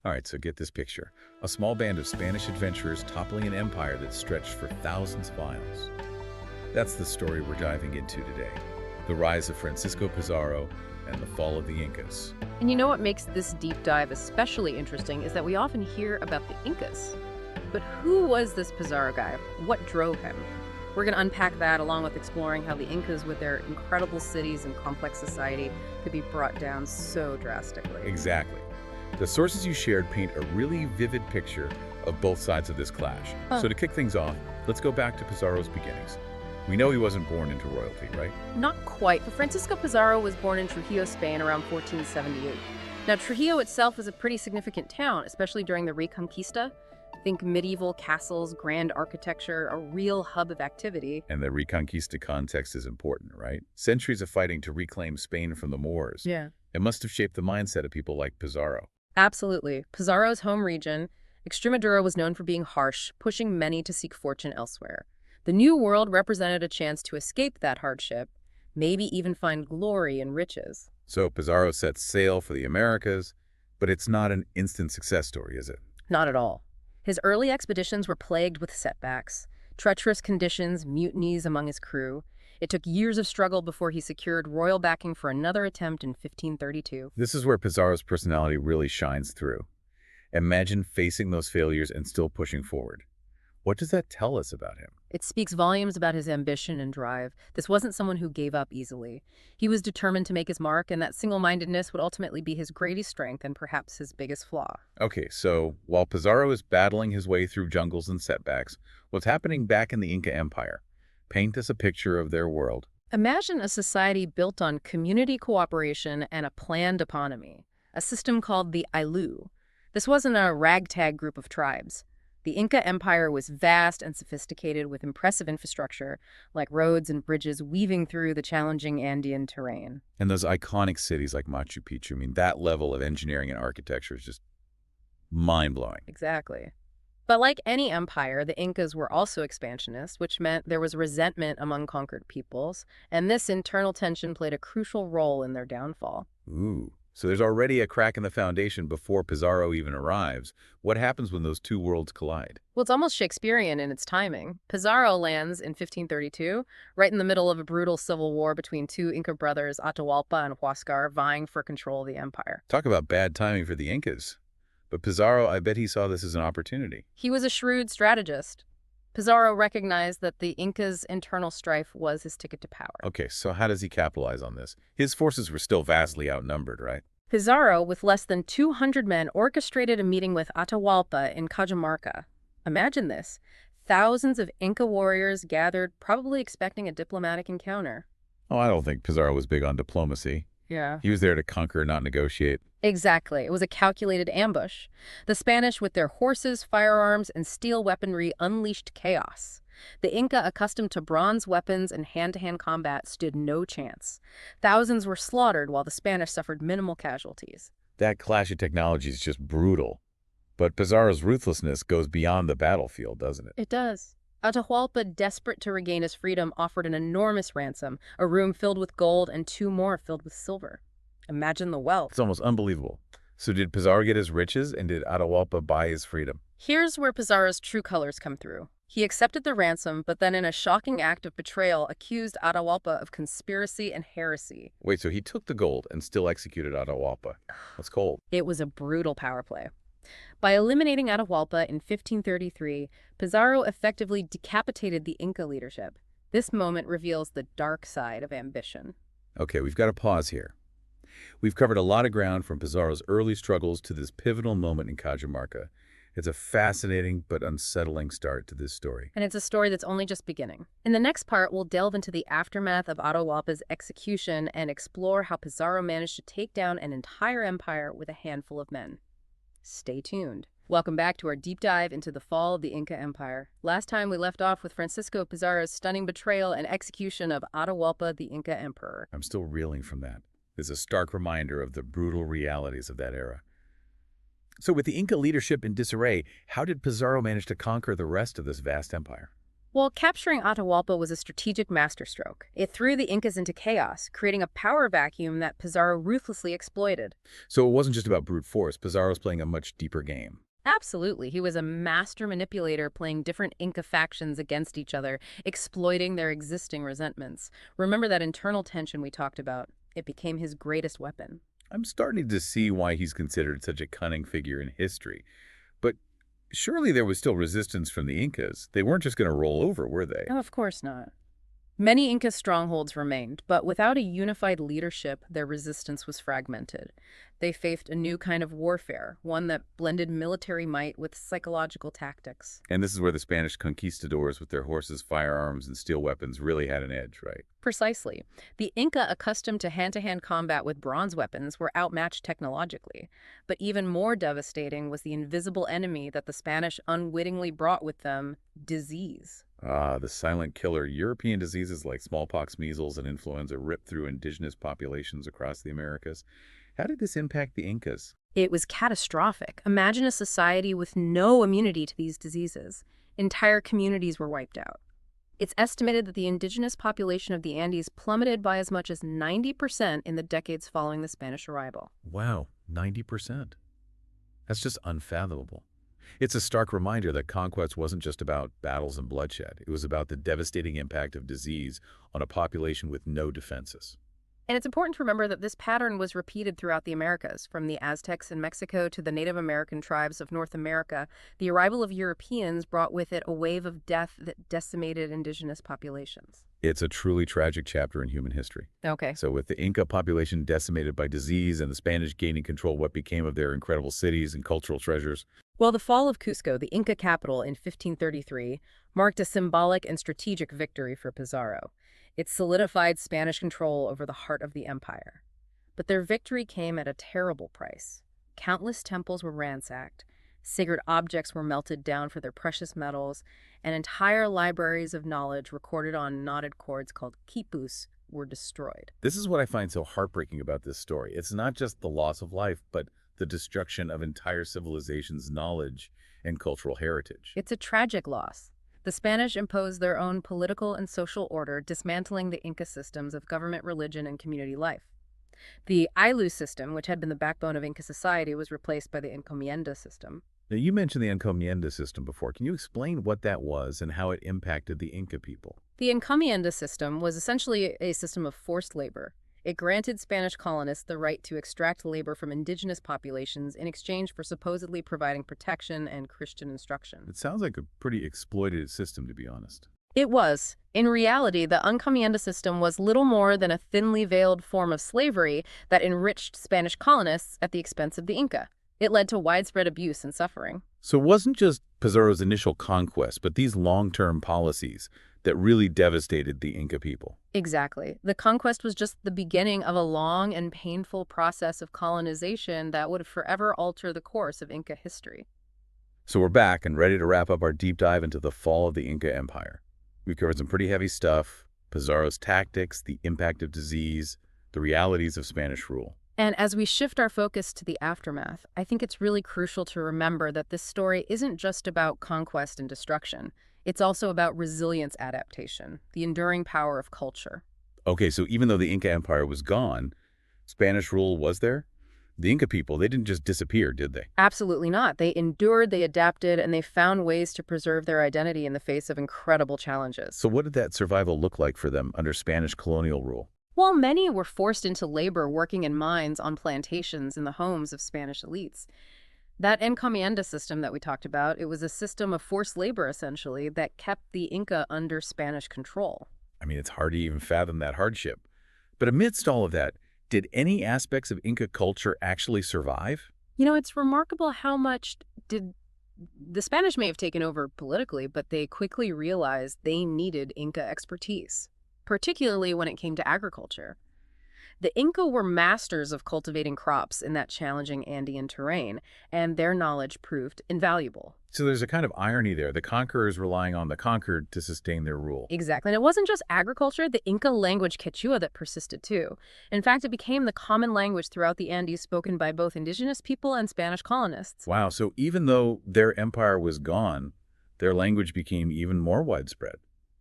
All right, so get this picture. A small band of Spanish adventurers toppling an empire that stretched for thousands of miles. That's the story we're diving into today. The rise of Francisco Pizarro and the fall of the Incas. And you know what makes this deep dive especially interesting is that we often hear about the Incas. But who was this Pizarro guy? What drove him? We're going to unpack that along with exploring how the Incas, with their incredible cities and complex society, could be brought down so drastically. Exactly. The sources you shared paint a really vivid picture of both sides of this clash. So to kick things off, let's go back to Pizarro's beginnings. We know he wasn't born into royalty, right? Not quite, but Francisco Pizarro was born in Trujillo, Spain around 1478. Now, Trujillo itself is a pretty significant town, especially during the Reconquista. Think medieval castles, grand architecture, a real hub of activity. And the Reconquista context is important, right? Centuries of fighting to reclaim Spain from the Moors. Yeah. It must have shaped the mindset of people like Pizarro. Absolutely. Pizarro's home region, Extremadura, was known for being harsh, pushing many to seek fortune elsewhere. The New World represented a chance to escape that hardship, maybe even find glory and riches. So Pizarro sets sail for the Americas, but it's not an instant success story, is it? Not at all. His early expeditions were plagued with setbacks, treacherous conditions, mutinies among his crew. It took years of struggle before he secured royal backing for another attempt in 1532. This is where Pizarro's personality really shines through. Imagine facing those failures and still pushing forward. What does that tell us about him? It speaks volumes about his ambition and drive. This wasn't someone who gave up easily. He was determined to make his mark, and that single-mindedness would ultimately be his greatest strength and perhaps his biggest flaw. Okay, so while Pizarro is battling his way through jungles and setbacks, what's happening back in the Inca Empire? Paint us a picture of their world. Imagine a society built on community cooperation and a planned economy, a system called the Ailu. This wasn't a ragtag group of tribes. The Inca Empire was vast and sophisticated with impressive infrastructure, like roads and bridges weaving through the challenging Andean terrain. And those iconic cities like Machu Picchu, I mean, that level of engineering and architecture is just mind-blowing. Exactly. But like any empire, the Incas were also expansionist, which meant there was resentment among conquered peoples, and this internal tension played a crucial role in their downfall. Ooh, so there's already a crack in the foundation before Pizarro even arrives. What happens when those two worlds collide? Well, it's almost Shakespearean in its timing. Pizarro lands in 1532, right in the middle of a brutal civil war between two Inca brothers, Atahualpa and Huascar, vying for control of the empire. Talk about bad timing for the Incas. But Pizarro, I bet he saw this as an opportunity. He was a shrewd strategist. Pizarro recognized that the Incas' internal strife was his ticket to power. Okay, so how does he capitalize on this? His forces were still vastly outnumbered, right? Pizarro, with less than 200 men, orchestrated a meeting with Atahualpa in Cajamarca. Imagine this. Thousands of Inca warriors gathered, probably expecting a diplomatic encounter. Oh, I don't think Pizarro was big on diplomacy. Yeah. He was there to conquer, not negotiate. Exactly. It was a calculated ambush. The Spanish, with their horses, firearms, and steel weaponry, unleashed chaos. The Inca, accustomed to bronze weapons and hand-to-hand combat, stood no chance. Thousands were slaughtered while the Spanish suffered minimal casualties. That clash of technology is just brutal. But Pizarro's ruthlessness goes beyond the battlefield, doesn't it? It does. Atahualpa, desperate to regain his freedom, offered an enormous ransom, a room filled with gold and two more filled with silver. Imagine the wealth. It's almost unbelievable. So did Pizarro get his riches, and did Atahualpa buy his freedom? Here's where Pizarro's true colors come through. He accepted the ransom, but then in a shocking act of betrayal, accused Atahualpa of conspiracy and heresy. Wait, so he took the gold and still executed Atahualpa. That's cold. It was a brutal power play. By eliminating Atahualpa in 1533, Pizarro effectively decapitated the Inca leadership. This moment reveals the dark side of ambition. Okay, we've got to pause here. We've covered a lot of ground from Pizarro's early struggles to this pivotal moment in Cajamarca. It's a fascinating but unsettling start to this story. And it's a story that's only just beginning. In the next part, we'll delve into the aftermath of Atahualpa's execution and explore how Pizarro managed to take down an entire empire with a handful of men. Stay tuned. Welcome back to our deep dive into the fall of the Inca Empire. Last time we left off with Francisco Pizarro's stunning betrayal and execution of Atahualpa, the Inca emperor. I'm still reeling from that. It's a stark reminder of the brutal realities of that era. So with the Inca leadership in disarray, how did Pizarro manage to conquer the rest of this vast empire? Well, capturing Atahualpa was a strategic masterstroke. It threw the Incas into chaos, creating a power vacuum that Pizarro ruthlessly exploited. So it wasn't just about brute force. Pizarro's playing a much deeper game. Absolutely. He was a master manipulator playing different Inca factions against each other, exploiting their existing resentments. Remember that internal tension we talked about? It became his greatest weapon. I'm starting to see why he's considered such a cunning figure in history. But surely there was still resistance from the Incas. They weren't just going to roll over, were they? No, of course not. Many Inca strongholds remained, but without a unified leadership, their resistance was fragmented. They faced a new kind of warfare, one that blended military might with psychological tactics. And this is where the Spanish conquistadors with their horses, firearms, and steel weapons really had an edge, right? Precisely. The Inca, accustomed to hand-to-hand combat with bronze weapons, were outmatched technologically. But even more devastating was the invisible enemy that the Spanish unwittingly brought with them: disease. Ah, the silent killer. European diseases like smallpox, measles, and influenza ripped through indigenous populations across the Americas. How did this impact the Incas? It was catastrophic. Imagine a society with no immunity to these diseases. Entire communities were wiped out. It's estimated that the indigenous population of the Andes plummeted by as much as 90% in the decades following the Spanish arrival. Wow, 90%. That's just unfathomable. It's a stark reminder that conquest wasn't just about battles and bloodshed. It was about the devastating impact of disease on a population with no defenses. And it's important to remember that this pattern was repeated throughout the Americas, from the Aztecs in Mexico to the Native American tribes of North America. The arrival of Europeans brought with it a wave of death that decimated indigenous populations. It's a truly tragic chapter in human history. Okay. So with the Inca population decimated by disease and the Spanish gaining control, what became of their incredible cities and cultural treasures? Well, the fall of Cuzco, the Inca capital, in 1533, marked a symbolic and strategic victory for Pizarro. It solidified Spanish control over the heart of the empire. But their victory came at a terrible price. Countless temples were ransacked, sacred objects were melted down for their precious metals, and entire libraries of knowledge recorded on knotted cords called quipus were destroyed. This is what I find so heartbreaking about this story. It's not just the loss of life, but the destruction of entire civilizations' knowledge and cultural heritage. It's a tragic loss. The Spanish imposed their own political and social order, dismantling the Inca systems of government, religion, and community life. The Ayllu system, which had been the backbone of Inca society, was replaced by the encomienda system. Now, you mentioned the encomienda system before. Can you explain what that was and how it impacted the Inca people? The encomienda system was essentially a system of forced labor. It granted Spanish colonists the right to extract labor from indigenous populations in exchange for supposedly providing protection and Christian instruction. It sounds like a pretty exploitative system, to be honest. It was. In reality, the encomienda system was little more than a thinly veiled form of slavery that enriched Spanish colonists at the expense of the Inca. It led to widespread abuse and suffering. So it wasn't just Pizarro's initial conquest, but these long-term policies that really devastated the Inca people. Exactly. The conquest was just the beginning of a long and painful process of colonization that would forever alter the course of Inca history. So we're back and ready to wrap up our deep dive into the fall of the Inca Empire. We've covered some pretty heavy stuff: Pizarro's tactics, the impact of disease, the realities of Spanish rule. And as we shift our focus to the aftermath, I think it's really crucial to remember that this story isn't just about conquest and destruction. It's also about resilience adaptation, the enduring power of culture. Okay, so even though the Inca Empire was gone, Spanish rule was there? The Inca people, they didn't just disappear, did they? Absolutely not. They endured, they adapted, and they found ways to preserve their identity in the face of incredible challenges. So what did that survival look like for them under Spanish colonial rule? While many were forced into labor working in mines on plantations in the homes of Spanish elites, that encomienda system that we talked about, it was a system of forced labor, essentially, that kept the Inca under Spanish control. I mean, it's hard to even fathom that hardship. But amidst all of that, did any aspects of Inca culture actually survive? You know, it's remarkable how much did the Spanish may have taken over politically, but they quickly realized they needed Inca expertise, particularly when it came to agriculture. The Inca were masters of cultivating crops in that challenging Andean terrain, and their knowledge proved invaluable. So there's a kind of irony there, the conquerors relying on the conquered to sustain their rule. Exactly. And it wasn't just agriculture, the Inca language Quechua that persisted too. In fact, it became the common language throughout the Andes spoken by both indigenous people and Spanish colonists. Wow, so even though their empire was gone, Their language became even more widespread.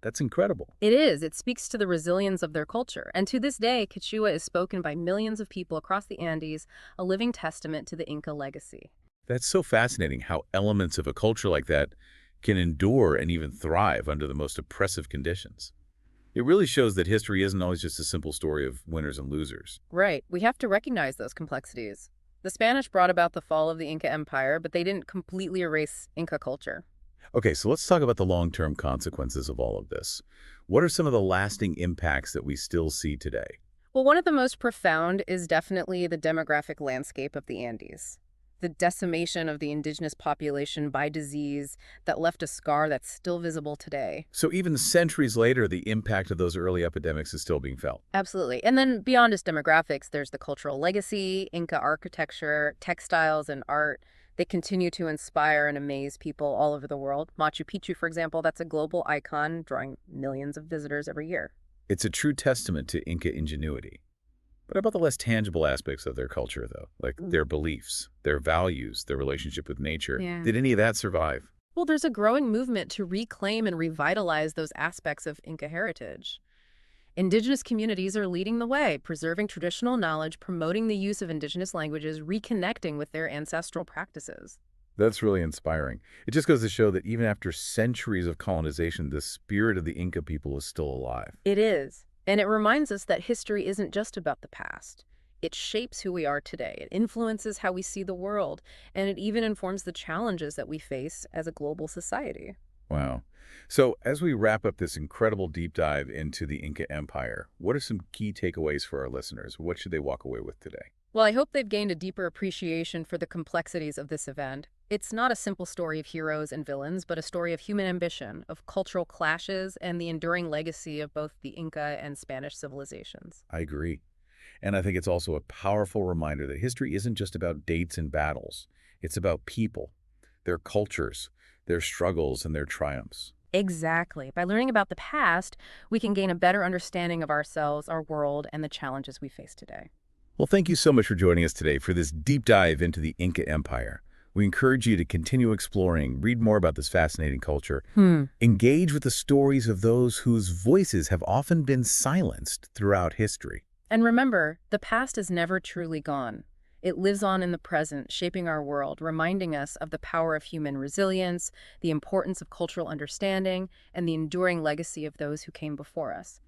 That's incredible. It is. It speaks to the resilience of their culture. And to this day, Quechua is spoken by millions of people across the Andes, a living testament to the Inca legacy. That's so fascinating how elements of a culture like that can endure and even thrive under the most oppressive conditions. It really shows that history isn't always just a simple story of winners and losers. Right. We have to recognize those complexities. The Spanish brought about the fall of the Inca Empire, but they didn't completely erase Inca culture. Okay, so let's talk about the long-term consequences of all of this. What are some of the lasting impacts that we still see today? Well, one of the most profound is definitely the demographic landscape of the Andes. The decimation of the indigenous population by disease that left a scar that's still visible today. So even centuries later, the impact of those early epidemics is still being felt. Absolutely. And then beyond just demographics, there's the cultural legacy, Inca architecture, textiles, and art. They continue to inspire and amaze people all over the world. Machu Picchu, for example, that's a global icon, drawing millions of visitors every year. It's a true testament to Inca ingenuity. What about the less tangible aspects of their culture, though? Like their beliefs, their values, their relationship with nature. Yeah. Did any of that survive? Well, there's a growing movement to reclaim and revitalize those aspects of Inca heritage. Indigenous communities are leading the way, preserving traditional knowledge, promoting the use of indigenous languages, reconnecting with their ancestral practices. That's really inspiring. It just goes to show that even after centuries of colonization, the spirit of the Inca people is still alive. It is. And it reminds us that history isn't just about the past. It shapes who we are today. It influences how we see the world, and it even informs the challenges that we face as a global society. Wow. So as we wrap up this incredible deep dive into the Inca Empire, what are some key takeaways for our listeners? What should they walk away with today? Well, I hope they've gained a deeper appreciation for the complexities of this event. It's not a simple story of heroes and villains, but a story of human ambition, of cultural clashes, and the enduring legacy of both the Inca and Spanish civilizations. I agree. And I think it's also a powerful reminder that history isn't just about dates and battles. It's about people, their cultures, their struggles, and their triumphs. Exactly. By learning about the past, we can gain a better understanding of ourselves, our world, and the challenges we face today. Well, thank you so much for joining us today for this deep dive into the Inca Empire. We encourage you to continue exploring, read more about this fascinating culture, engage with the stories of those whose voices have often been silenced throughout history. And remember, the past is never truly gone. It lives on in the present, shaping our world, reminding us of the power of human resilience, the importance of cultural understanding, and the enduring legacy of those who came before us.